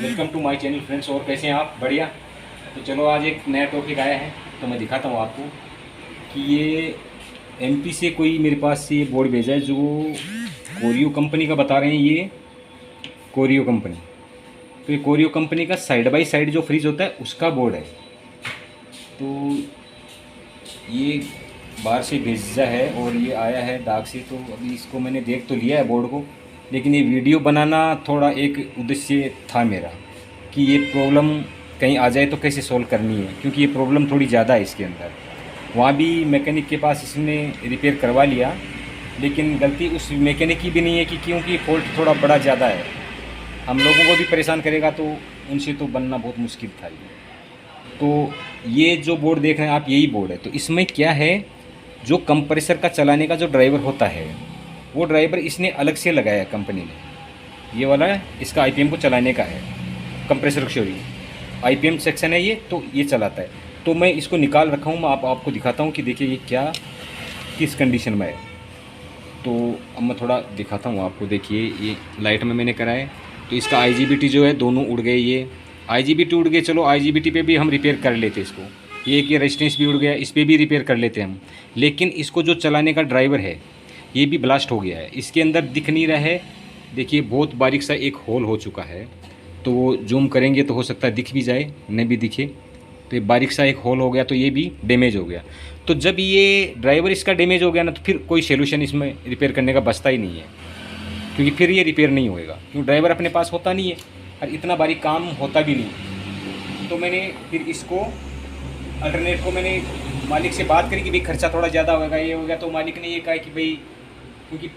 Welcome to my channel friends. और कैसे हैं आप? बढ़िया। तो चलो आज एक नया टॉपिक आया है तो मैं दिखाता हूँ आपको कि ये एमपी से कोई मेरे पास से ये बोर्ड भेजा है जो कोरियो कंपनी का बता रहे हैं। ये कोरियो कंपनी, तो ये कोरियो कंपनी का साइड बाय साइड जो फ्रिज होता है उसका बोर्ड है। तो ये बाहर से भेजा है और ये आया है डाक से। तो अभी इसको मैंने देख तो लिया है बोर्ड को, लेकिन ये वीडियो बनाना थोड़ा एक उद्देश्य था मेरा कि ये प्रॉब्लम कहीं आ जाए तो कैसे सॉल्व करनी है, क्योंकि ये प्रॉब्लम थोड़ी ज़्यादा है इसके अंदर। वहाँ भी मैकेनिक के पास इसने रिपेयर करवा लिया, लेकिन गलती उस मैकेनिक की भी नहीं है कि क्योंकि फॉल्ट थोड़ा बड़ा ज़्यादा है। हम लोगों को भी परेशान करेगा तो उनसे तो बनना बहुत मुश्किल था ये। तो ये जो बोर्ड देख रहे हैं आप, यही बोर्ड है। तो इसमें क्या है, जो कंप्रेसर का चलाने का जो ड्राइवर होता है वो ड्राइवर इसने अलग से लगाया है कंपनी ने। ये वाला इसका आईपीएम को चलाने का है, कंप्रेसर सॉरी आईपीएम सेक्शन है ये, तो ये चलाता है। तो मैं इसको निकाल रखा हूँ, मैं आपको दिखाता हूँ कि देखिए ये क्या किस कंडीशन में है। तो अब मैं थोड़ा दिखाता हूँ आपको। देखिए ये लाइट में मैंने कराए तो इसका आईजीबीटी जो है दोनों उड़ गए। ये आईजीबीटी उड़ गए, चलो आईजीबीटी पे भी हम रिपेयर कर लेते इसको। ये कि रेजिस्टेंस भी उड़ गया, इस पर भी रिपेयर कर लेते हम। लेकिन इसको जो चलाने का ड्राइवर है ये भी ब्लास्ट हो गया है, इसके अंदर दिख नहीं रहा है। देखिए बहुत बारीक सा एक होल हो चुका है, तो वो जूम करेंगे तो हो सकता है दिख भी जाए, नहीं भी दिखे। तो ये बारीक सा एक होल हो गया, तो ये भी डैमेज हो गया। तो जब ये ड्राइवर इसका डैमेज हो गया ना, तो फिर कोई सोल्यूशन इसमें रिपेयर करने का बचता ही नहीं है, क्योंकि फिर ये रिपेयर नहीं होएगा, क्योंकि ड्राइवर अपने पास होता नहीं है और इतना बारीक काम होता भी नहीं। तो मैंने फिर इसको अल्टरनेट को मैंने मालिक से बात करी कि भाई खर्चा थोड़ा ज़्यादा होगा, ये हो गया। तो मालिक ने ये कहा कि भाई क्योंकि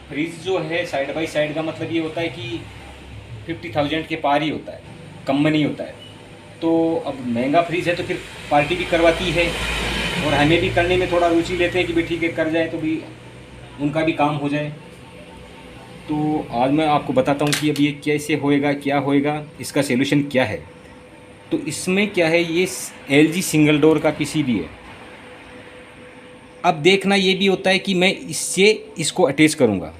फ्रिज जो है साइड बाय साइड का मतलब ये होता है कि 50,000 के पार ही होता है, कम में नहीं होता है। तो अब महंगा फ्रिज है तो फिर पार्टी भी करवाती है और हमें भी करने में थोड़ा रुचि लेते हैं कि भाई ठीक है कर जाए तो भी उनका भी काम हो जाए। तो आज मैं आपको बताता हूँ कि अब ये कैसे होएगा, क्या होएगा, इसका सॉल्यूशन क्या है। तो इसमें क्या है, ये LG सिंगल डोर का पीसीबी है। अब देखना ये भी होता है कि मैं इससे इसको अटैच करूँगा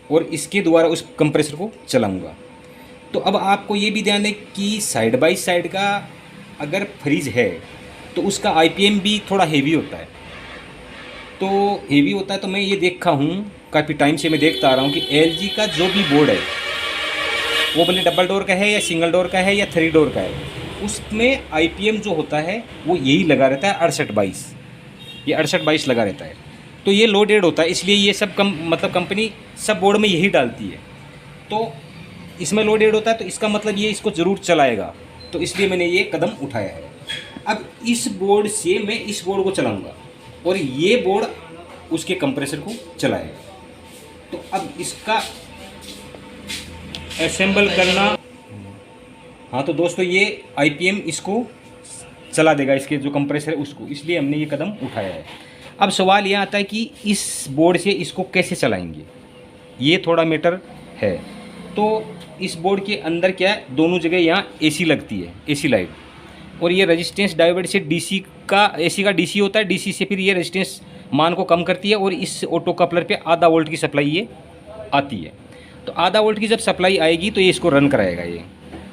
और इसके द्वारा उस कंप्रेसर को चलाऊँगा। तो अब आपको ये भी ध्यान है कि साइड बाय साइड का अगर फ्रिज है तो उसका आईपीएम भी थोड़ा हेवी होता है। तो हेवी होता है तो मैं ये देखा हूँ, काफ़ी टाइम से मैं देखता आ रहा हूँ कि LG का जो भी बोर्ड है वो भले डबल डोर का है या सिंगल डोर का है या 3 डोर का है, उसमें आईपीएम जो होता है वो यही लगा रहता है 6822। ये 6822 लगा रहता है। तो ये लोडेड होता है, इसलिए ये सब मतलब कंपनी सब बोर्ड में यही डालती है। तो इसमें लोडेड होता है तो इसका मतलब ये इसको ज़रूर चलाएगा, तो इसलिए मैंने ये कदम उठाया है। अब इस बोर्ड से मैं इस बोर्ड को चलाऊँगा और ये बोर्ड उसके कंप्रेसर को चलाएगा। तो अब इसका असेंबल करना, हाँ तो दोस्तों ये आईपीएम इसको चला देगा, इसके जो कंप्रेसर है उसको, इसलिए हमने ये कदम उठाया है। अब सवाल यह आता है कि इस बोर्ड से इसको कैसे चलाएंगे, ये थोड़ा मैटर है। तो इस बोर्ड के अंदर क्या है, दोनों जगह यहाँ एसी लगती है, एसी लाइट, और ये रेजिस्टेंस डायोड से डीसी का, एसी का डीसी होता है, डीसी से फिर ये रेजिस्टेंस मान को कम करती है और इस ऑटो कपलर पे आधा वोल्ट की सप्लाई ये आती है। तो आधा वोल्ट की जब सप्लाई आएगी तो ये इसको रन कराएगा ये।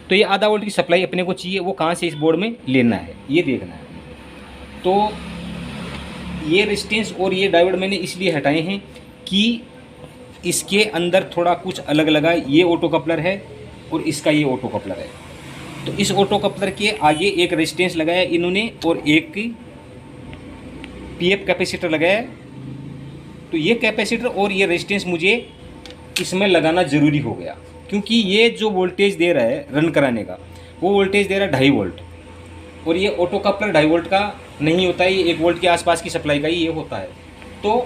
तो ये आधा वोल्ट की सप्लाई अपने को चाहिए, वो कहाँ से इस बोर्ड में लेना है ये देखना है। तो ये रेजिस्टेंस और ये डायोड मैंने इसलिए हटाए हैं कि इसके अंदर थोड़ा कुछ अलग लगा। ये ऑटो कपलर है और इसका ये ऑटो कपलर है। तो इस ऑटो कपलर के आगे एक रेजिस्टेंस लगाया इन्होंने और एक पीएफ कैपेसिटर लगाया। तो ये कैपेसिटर और ये रेजिस्टेंस मुझे इसमें लगाना ज़रूरी हो गया, क्योंकि ये जो वोल्टेज दे रहा है रन कराने का, वो वोल्टेज दे रहा है 2.5 वोल्ट, और ये ऑटो कपलर 2.5 वोल्ट का नहीं होता है, ये 1 वोल्ट के आसपास की सप्लाई का ही ये होता है। तो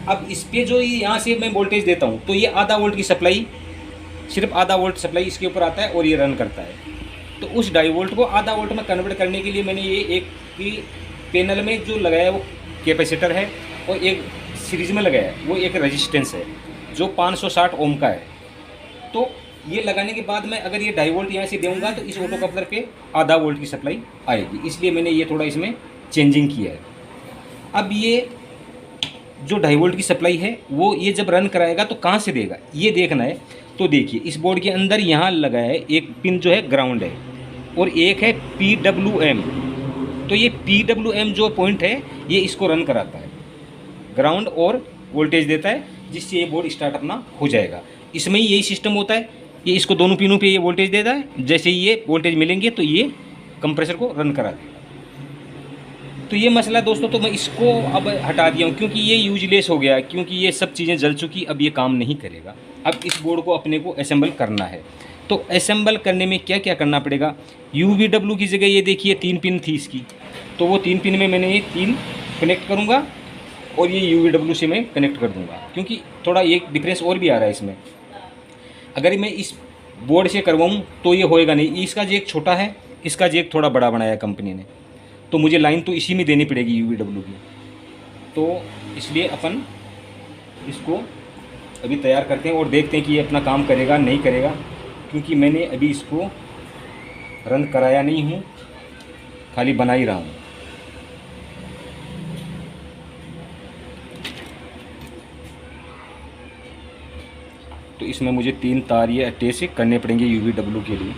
अब इस पर जो यहाँ से मैं वोल्टेज देता हूँ तो ये आधा वोल्ट की सप्लाई, सिर्फ आधा वोल्ट सप्लाई इसके ऊपर आता है और ये रन करता है। तो उस 2.5 वोल्ट को आधा वोल्ट में कन्वर्ट करने के लिए मैंने ये एक पैनल में जो लगाया है वो कैपेसिटर है और एक सीरीज में लगाया है वो एक रेजिस्टेंस है जो 560 ओम का है। तो ये लगाने के बाद मैं अगर ये 2.5 वोल्ट यहाँ से दूंगा तो इस ऑटो कपलर पे आधा वोल्ट की सप्लाई आएगी, इसलिए मैंने ये थोड़ा इसमें चेंजिंग किया है। अब ये जो 2.5 वोल्ट की सप्लाई है वो ये जब रन कराएगा तो कहाँ से देगा ये देखना है। तो देखिए इस बोर्ड के अंदर यहाँ लगा है एक पिन जो है ग्राउंड है और एक है PWM। तो ये PWM जो पॉइंट है ये इसको रन कराता है, ग्राउंड और वोल्टेज देता है, जिससे ये बोर्ड स्टार्ट अपना हो जाएगा। इसमें ही यही सिस्टम होता है, ये इसको दोनों पिनों पे ये वोल्टेज देता है, जैसे ही ये वोल्टेज मिलेंगे तो ये कंप्रेसर को रन करा देगा। तो ये मसला दोस्तों, तो मैं इसको अब हटा दिया हूँ क्योंकि ये यूजलेस हो गया, क्योंकि ये सब चीज़ें जल चुकी, अब ये काम नहीं करेगा। अब इस बोर्ड को अपने को असेंबल करना है। तो असेंबल करने में क्या क्या करना पड़ेगा, UVW की जगह ये देखिए 3 पिन थी इसकी, तो वो 3 पिन में मैंने ये 3 कनेक्ट करूँगा और ये UVW से मैं कनेक्ट कर दूँगा, क्योंकि थोड़ा एक डिफरेंस और भी आ रहा है इसमें। अगर मैं इस बोर्ड से करवाऊँ तो ये होएगा नहीं, इसका जैक छोटा है, इसका जैक थोड़ा बड़ा बनाया है कंपनी ने, तो मुझे लाइन तो इसी में देनी पड़ेगी UVW की। तो इसलिए अपन इसको अभी तैयार करते हैं और देखते हैं कि ये अपना काम करेगा नहीं करेगा, क्योंकि मैंने अभी इसको रन कराया नहीं हूँ, खाली बना ही रहा हूँ। तो इसमें मुझे 3 तार ये अटैच करने पड़ेंगे UVW के लिए।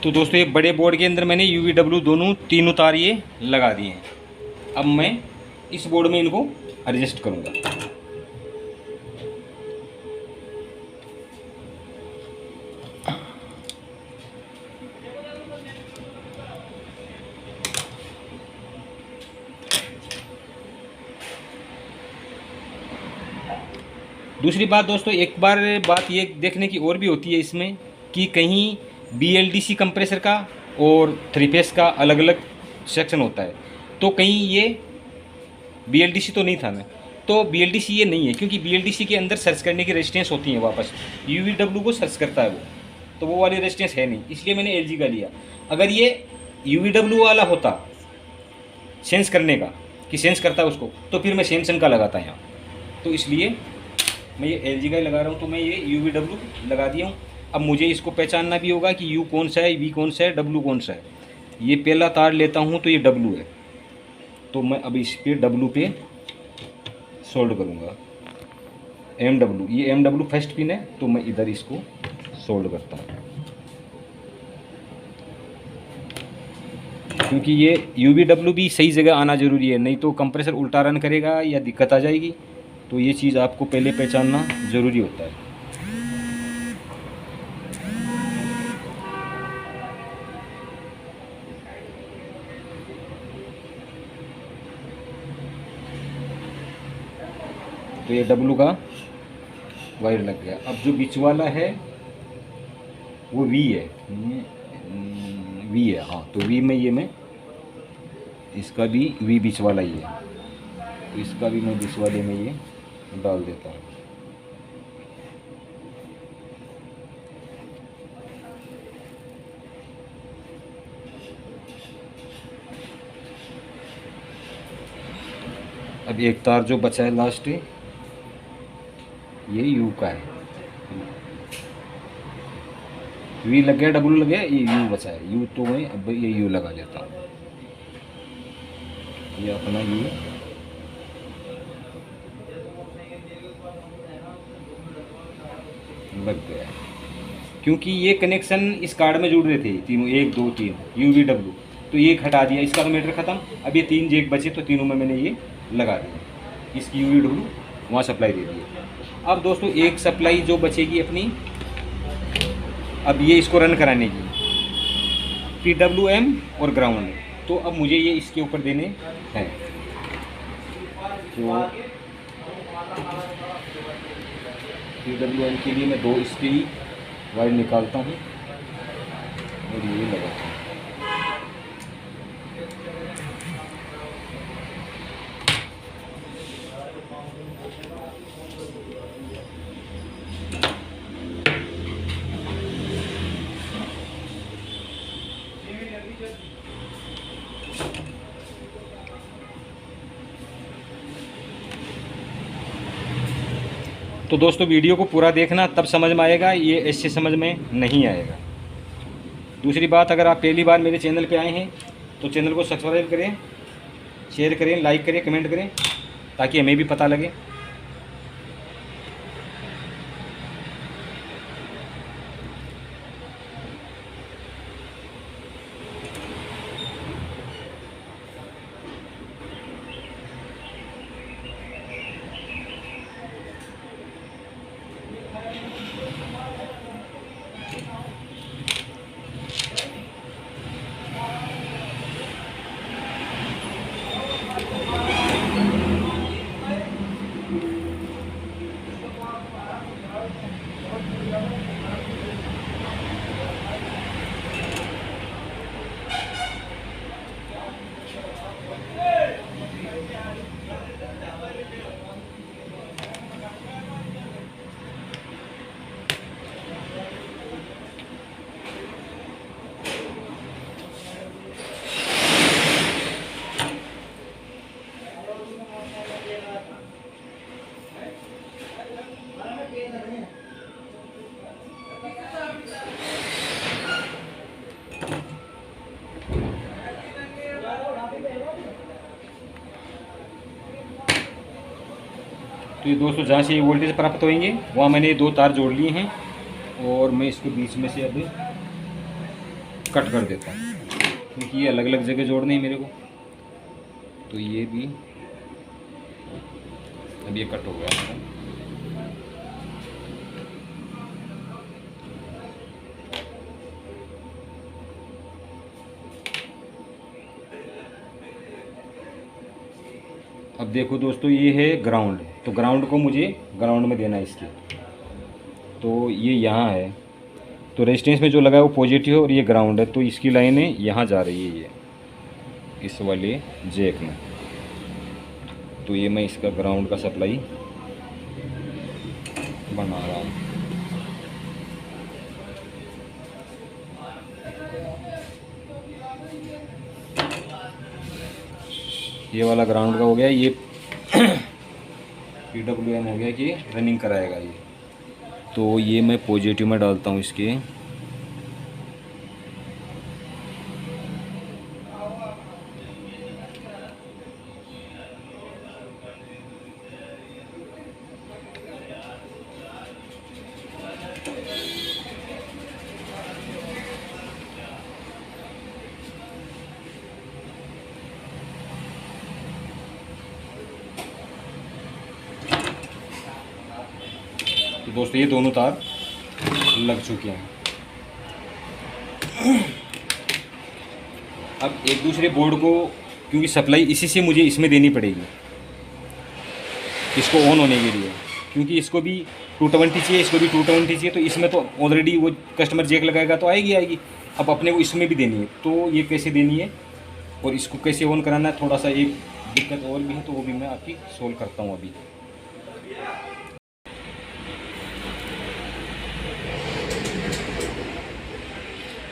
तो दोस्तों ये बड़े बोर्ड के अंदर मैंने UVW दोनों तीनों तार ये लगा दिए हैं। अब मैं इस बोर्ड में इनको एडजस्ट करूँगा। दूसरी बात दोस्तों, एक बार बात ये देखने की और भी होती है इसमें कि कहीं BLDC कंप्रेसर का और 3 फेस का अलग अलग सेक्शन होता है, तो कहीं ये BLDC तो नहीं था मैं, तो BLDC ये नहीं है, क्योंकि BLDC के अंदर सर्च करने की रेजिस्टेंस होती है, वापस UVW को सर्च करता है वो, तो वो वाली रेजिस्टेंस है नहीं, इसलिए मैंने LG का लिया। अगर ये UVW वाला होता सेंस करने का कि सेंस करता है उसको, तो फिर मैं सैमसंग का लगाता यहाँ। तो इसलिए मैं ये LG का ही लगा रहा हूँ। तो मैं ये UVW लगा दिया हूँ। अब मुझे इसको पहचानना भी होगा कि U कौन सा है, V कौन सा है, W कौन सा है। ये पहला तार लेता हूँ तो ये W है, तो मैं अब इस पे W पे सोल्ड करूँगा। MW, ये MW फर्स्ट पिन है, तो मैं इधर इसको सोल्ड करता हूँ, क्योंकि ये UVW भी सही जगह आना ज़रूरी है, नहीं तो कंप्रेसर उल्टा रन करेगा या दिक्कत आ जाएगी। तो ये चीज़ आपको पहले पहचानना ज़रूरी होता है। तो ये W का वायर लग गया। अब जो बीच वाला है वो V है, V है, हाँ। तो V में ये मैं इसका भी V बीच वाला ही है, तो इसका भी मैं बीच वाले में ये डाल देता हूँ। अब एक तार जो बचा है लास्ट है, ये U का है। V लग गया, W लग गया, ये U बचा है। U तो मैं अब ये U लगा देता हूँ। ये अपना U लग गया, क्योंकि ये कनेक्शन इस कार्ड में जुड़ रहे थे तीनों, 1 2 3 UVW, तो ये हटा दिया, इसका तो मैटर ख़त्म। अब ये 3 जैक बचे, तो तीनों में मैंने ये लगा दिया, इसकी UVW वहाँ सप्लाई दे दी है। अब दोस्तों एक सप्लाई जो बचेगी अपनी, अब ये इसको रन कराने की PWM और ग्राउंड, तो अब मुझे ये इसके ऊपर देने हैं। तो PWM के लिए मैं 2 इसकी वायर निकालता हूँ और ये लगाता हूँ। तो दोस्तों वीडियो को पूरा देखना, तब समझ में आएगा, ये ऐसे समझ में नहीं आएगा। दूसरी बात, अगर आप पहली बार मेरे चैनल पे आए हैं तो चैनल को सब्सक्राइब करें, शेयर करें, लाइक करें, कमेंट करें, ताकि हमें भी पता लगे। तो ये दोस्तों जहाँ से ये वोल्टेज प्राप्त होंगे वहाँ मैंने ये 2 तार जोड़ लिए हैं, और मैं इसको बीच में से अब कट कर देता हूँ, क्योंकि ये अलग अलग जगह जोड़ने हैं मेरे को। तो ये भी अब ये कट हो गया। अब देखो दोस्तों, ये है ग्राउंड, तो ग्राउंड को मुझे ग्राउंड में देना है इसके। तो ये यहाँ है, तो रेजिस्टेंस में जो लगा है वो पॉजिटिव है और ये ग्राउंड है, तो इसकी लाइनें यहाँ जा रही है, ये इस वाले जैक में। तो ये मैं इसका ग्राउंड का सप्लाई बना रहा हूँ। ये वाला ग्राउंड का हो गया, ये PWM हो गया कि रनिंग कराएगा ये। तो ये मैं पॉजिटिव में डालता हूँ इसके। तो दोस्तों ये दोनों तार लग चुके हैं। अब एक दूसरे बोर्ड को, क्योंकि सप्लाई इसी से मुझे इसमें देनी पड़ेगी इसको ऑन होने के लिए, क्योंकि इसको भी 220 चाहिए, इसको भी 220 चाहिए। तो इसमें तो ऑलरेडी वो कस्टमर जैक लगाएगा तो आएगी। अब अपने को इसमें भी देनी है, तो ये कैसे देनी है और इसको कैसे ऑन कराना है, थोड़ा सा एक दिक्कत और भी है, तो वो भी मैं आपकी सोल्व करता हूँ अभी।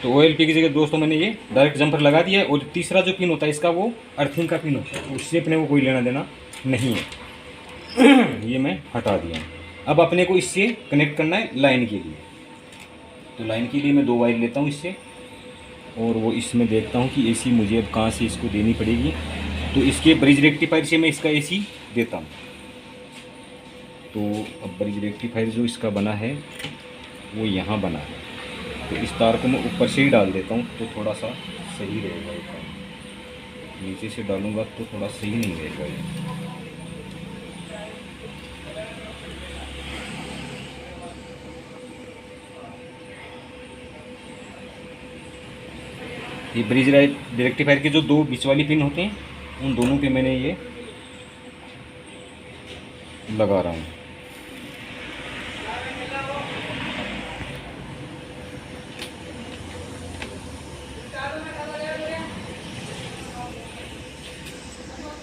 तो OLP की जगह दोस्तों मैंने ये डायरेक्ट जंपर लगा दिया है, और तीसरा जो पिन होता है इसका वो अर्थिंग का पिन होता है, उससे अपने को कोई लेना देना नहीं है। ये मैं हटा दिया। अब अपने को इससे कनेक्ट करना है लाइन के लिए। तो लाइन के लिए मैं 2 वायर लेता हूँ इससे, और वो इसमें देखता हूँ कि AC मुझे अब कहाँ से इसको देनी पड़ेगी। तो इसके ब्रिज रेक्टिफायर से मैं इसका AC देता हूँ। तो अब ब्रिज रेक्टिफायर जो इसका बना है वो यहाँ बना है, तो इस तार को मैं ऊपर से ही डाल देता हूँ, तो थोड़ा सा सही रहेगा। ये नीचे से डालूँगा तो थोड़ा सही नहीं रहेगा ये। ये ब्रिज रेक्टिफायर के जो दो बीच वाली पिन होते हैं उन दोनों पे मैंने ये लगा रहा हूँ।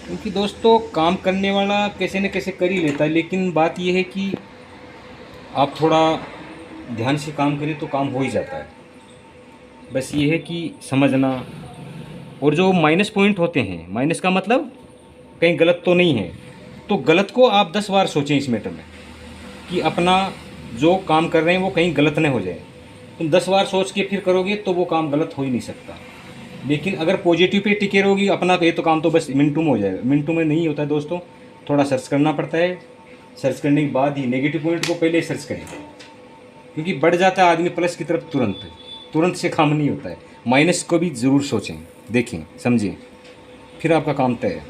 क्योंकि दोस्तों काम करने वाला कैसे न कैसे कर ही लेता है, लेकिन बात यह है कि आप थोड़ा ध्यान से काम करें तो काम हो ही जाता है। बस ये है कि समझना। और जो माइनस पॉइंट होते हैं, माइनस का मतलब कहीं गलत तो नहीं है, तो गलत को आप 10 बार सोचें इस मैटर में कि अपना जो काम कर रहे हैं वो कहीं गलत न हो जाए। तुम 10 बार सोच के फिर करोगे तो वो काम गलत हो ही नहीं सकता। लेकिन अगर पॉजिटिव पे टिके रहोगी अपना, तो ये तो काम तो बस मिनटों में हो जाएगा। मिनटों में नहीं होता है दोस्तों, थोड़ा सर्च करना पड़ता है। सर्च करने के बाद ही नेगेटिव पॉइंट को पहले सर्च करें, क्योंकि बढ़ जाता है आदमी प्लस की तरफ तुरंत से काम नहीं होता है। माइनस को भी ज़रूर सोचें, देखें, समझें, फिर आपका काम तय है।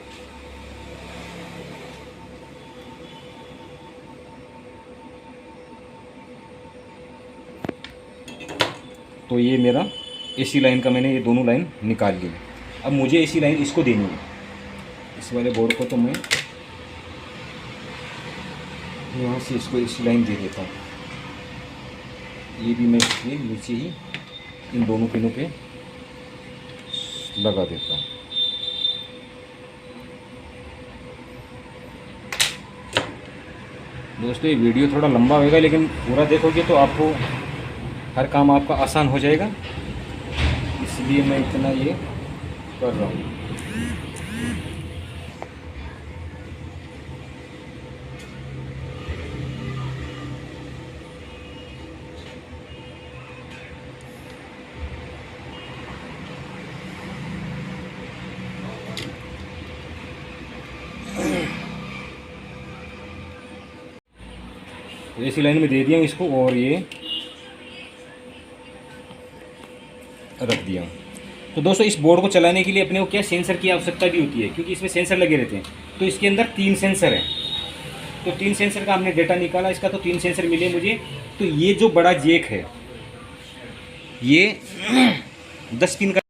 तो ये मेरा एसी लाइन का मैंने ये दोनों लाइन निकाल ली है। अब मुझे एसी लाइन इसको देनी है, इस वाले बोर्ड को। तो मैं यहाँ से इसको एसी लाइन दे देता हूँ। ये भी मैं इसके नीचे ही इन दोनों पिनों पे लगा देता हूँ। दोस्तों ये वीडियो थोड़ा लंबा होगा, लेकिन पूरा देखोगे तो आपको हर काम आपका आसान हो जाएगा, इसलिए मैं इतना ये कर रहा हूँ। एसी लाइन में दे दिया इसको और ये रख दिया। तो दोस्तों इस बोर्ड को चलाने के लिए अपने को क्या सेंसर की आवश्यकता भी होती है, क्योंकि इसमें सेंसर लगे रहते हैं। तो इसके अंदर 3 सेंसर हैं। तो 3 सेंसर का हमने डेटा निकाला इसका, तो 3 सेंसर मिले मुझे। तो ये जो बड़ा जैक है ये 10 पिन का।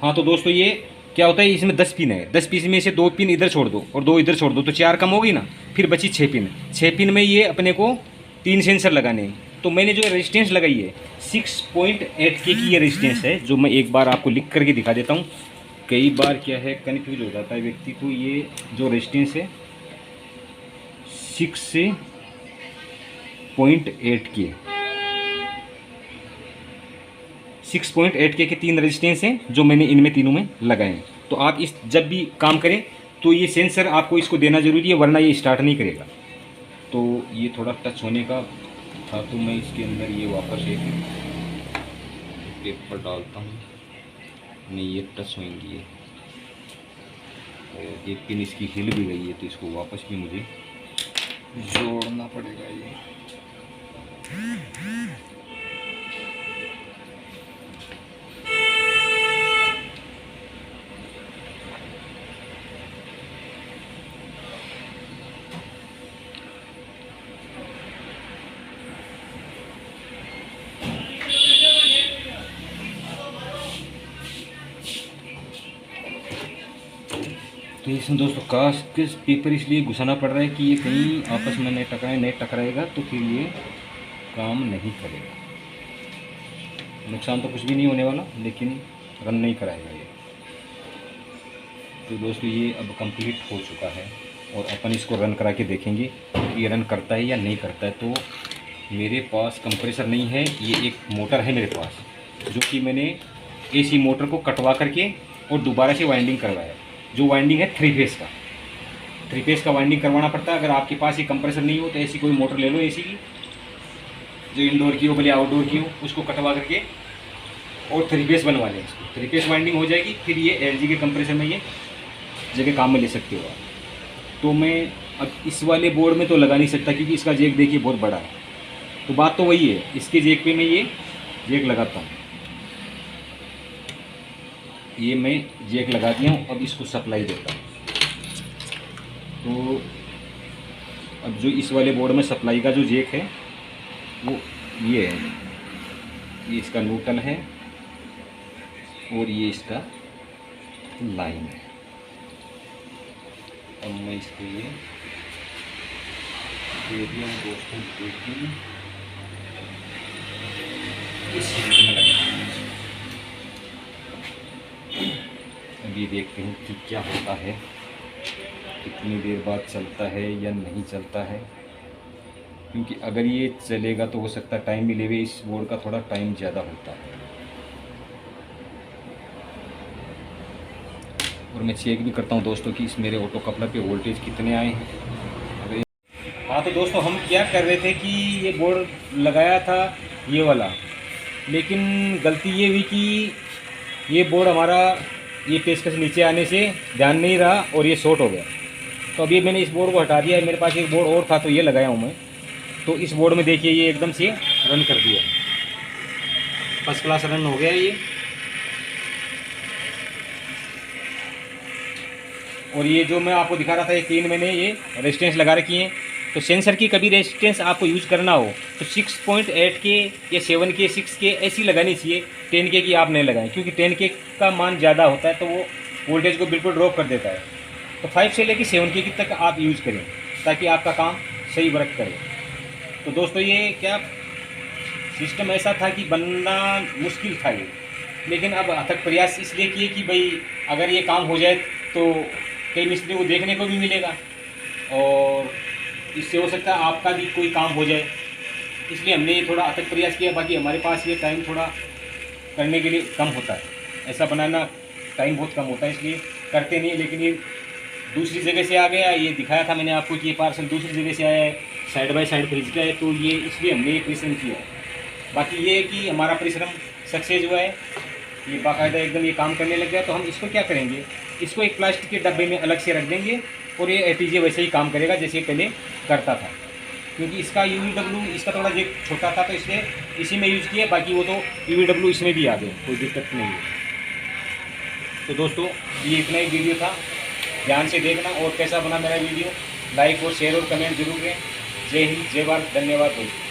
हाँ तो दोस्तों ये क्या होता है, इसमें 10 पिन है। 10 पिन में से 2 पिन इधर छोड़ दो और 2 इधर छोड़ दो, तो 4 कम होगी ना। फिर बची 6 पिन। 6 पिन में ये अपने को 3 सेंसर लगाने हैं। तो मैंने जो रेजिस्टेंस लगाई है 6.8 के की ये रेजिस्टेंस है, जो मैं एक बार आपको लिख करके दिखा देता हूँ। कई बार क्या है कन्फ्यूज हो जाता है व्यक्ति को। ये जो रेजिस्टेंस है 6.8 के 3 रेजिस्टेंस हैं जो मैंने इनमें तीनों में लगाए हैं। तो आप इस जब भी काम करें तो ये सेंसर आपको इसको देना ज़रूरी है, वरना ये स्टार्ट नहीं करेगा। तो ये थोड़ा टच होने का था, तो मैं इसके अंदर ये वापस एक पेपर डालता हूँ। नहीं ये टच होंगी ये, और एक पिन इसकी हिल भी गई है, तो इसको वापस भी मुझे जोड़ना पड़ेगा ये। तो इसमें दोस्तों कास्ट के पेपर इसलिए घुसाना पड़ रहा है कि ये कहीं आपस में नहीं टकराएगा तो फिर ये काम नहीं करेगा। नुकसान तो कुछ भी नहीं होने वाला, लेकिन रन नहीं कराएगा ये। तो दोस्तों ये अब कंप्लीट हो चुका है और अपन इसको रन करा के देखेंगे कि ये रन करता है या नहीं करता है। तो मेरे पास कंप्रेसर नहीं है, ये एक मोटर है मेरे पास, जो कि मैंने एसी मोटर को कटवा करके और दोबारा से वाइंडिंग करवाया। जो वाइंडिंग है 3 फेस का वाइंडिंग करवाना पड़ता है। अगर आपके पास ये कंप्रेसर नहीं हो तो ऐसी कोई मोटर ले लो एसी की, जो इंडोर की हो भले आउटडोर की हो, उसको कटवा करके और 3 फेस बनवा लें। इसको 3 फेस वाइंडिंग हो जाएगी, फिर ये एलजी के कंप्रेसर में ये जगह काम में ले सकते हो आप। तो मैं अब इस वाले बोर्ड में तो लगा नहीं सकता, क्योंकि इसका जैक देखिए बहुत बड़ा है। तो बात तो वही है, इसके जैक पे मैं ये जैक लगाता हूँ। ये मैं जैक लगा दिया हूँ, अब इसको सप्लाई देता हूँ। तो अब जो इस वाले बोर्ड में सप्लाई का जो जैक है वो ये है, ये इसका न्यूट्रल है और ये इसका लाइन है। अब मैं इसको ये दे दिया दोस्तों, देखिए इस में लगा। अभी देखते हैं कि क्या होता है, कितनी देर बाद चलता है या नहीं चलता है, क्योंकि अगर ये चलेगा तो हो सकता है टाइम भी लेवे, इस बोर्ड का थोड़ा टाइम ज़्यादा होता है। और मैं चेक भी करता हूँ दोस्तों कि इस मेरे ऑटो कपलर पे वोल्टेज कितने आए हैं। अगर हाँ तो दोस्तों हम क्या कर रहे थे कि ये बोर्ड लगाया था ये वाला, लेकिन गलती ये हुई कि ये बोर्ड हमारा ये पेचकस नीचे आने से ध्यान नहीं रहा और ये शॉर्ट हो गया। तो अभी मैंने इस बोर्ड को हटा दिया है, मेरे पास एक बोर्ड और था तो ये लगाया हूँ मैं। तो इस बोर्ड में देखिए ये एकदम से रन कर दिया, फर्स्ट क्लास रन हो गया ये। और ये जो मैं आपको दिखा रहा था, ये 3 मैंने ये रेजिस्टेंस लगा रखी हैं। तो सेंसर की कभी रेजिस्टेंस आपको यूज करना हो तो 6.8 के या 7 के 6 के ऐसी लगानी चाहिए, 10 के की आप नहीं लगाएं, क्योंकि 10 के का मान ज़्यादा होता है तो वो वोल्टेज को बिल्कुल ड्रॉप कर देता है। तो 5 से लेकर 7 के तक आप यूज़ करें ताकि आपका काम सही वर्क करे। तो दोस्तों ये क्या सिस्टम ऐसा था कि बनना मुश्किल था ये, लेकिन अब अथक प्रयास इसलिए किए कि भाई अगर ये काम हो जाए तो कई मिस्त्री को देखने को भी मिलेगा और इससे हो सकता है आपका भी कोई काम हो जाए, इसलिए हमने ये थोड़ा अथक प्रयास किया। बाकी हमारे पास ये टाइम थोड़ा करने के लिए कम होता है, ऐसा बनाना टाइम बहुत कम होता है इसलिए करते नहीं। लेकिन ये दूसरी जगह से आ गया, ये दिखाया था मैंने आपको कि ये पार्सल दूसरी जगह से आया है, साइड बाय साइड फ्रिज का है, तो ये इसलिए हमने ये परिश्रम किया है। बाकी ये है कि हमारा परिश्रम सक्सेस हुआ है, ये बाकायदा एकदम ये काम करने लग गया। तो हम इसको क्या करेंगे, इसको एक प्लास्टिक के डब्बे में अलग से रख देंगे और ये ATJ वैसे ही काम करेगा जैसे पहले करता था, क्योंकि इसका UVW इसका थोड़ा जेक छोटा था तो इसलिए इसी में यूज़ किया। बाकी वो तो UVW इसमें भी आ गए, कोई दिक्कत नहीं है। तो दोस्तों ये इतना ही वीडियो था, ध्यान से देखना। और कैसा बना मेरा वीडियो लाइक और शेयर और कमेंट जरूर करें। जय हिंद, जय भारत, धन्यवाद दोस्तों।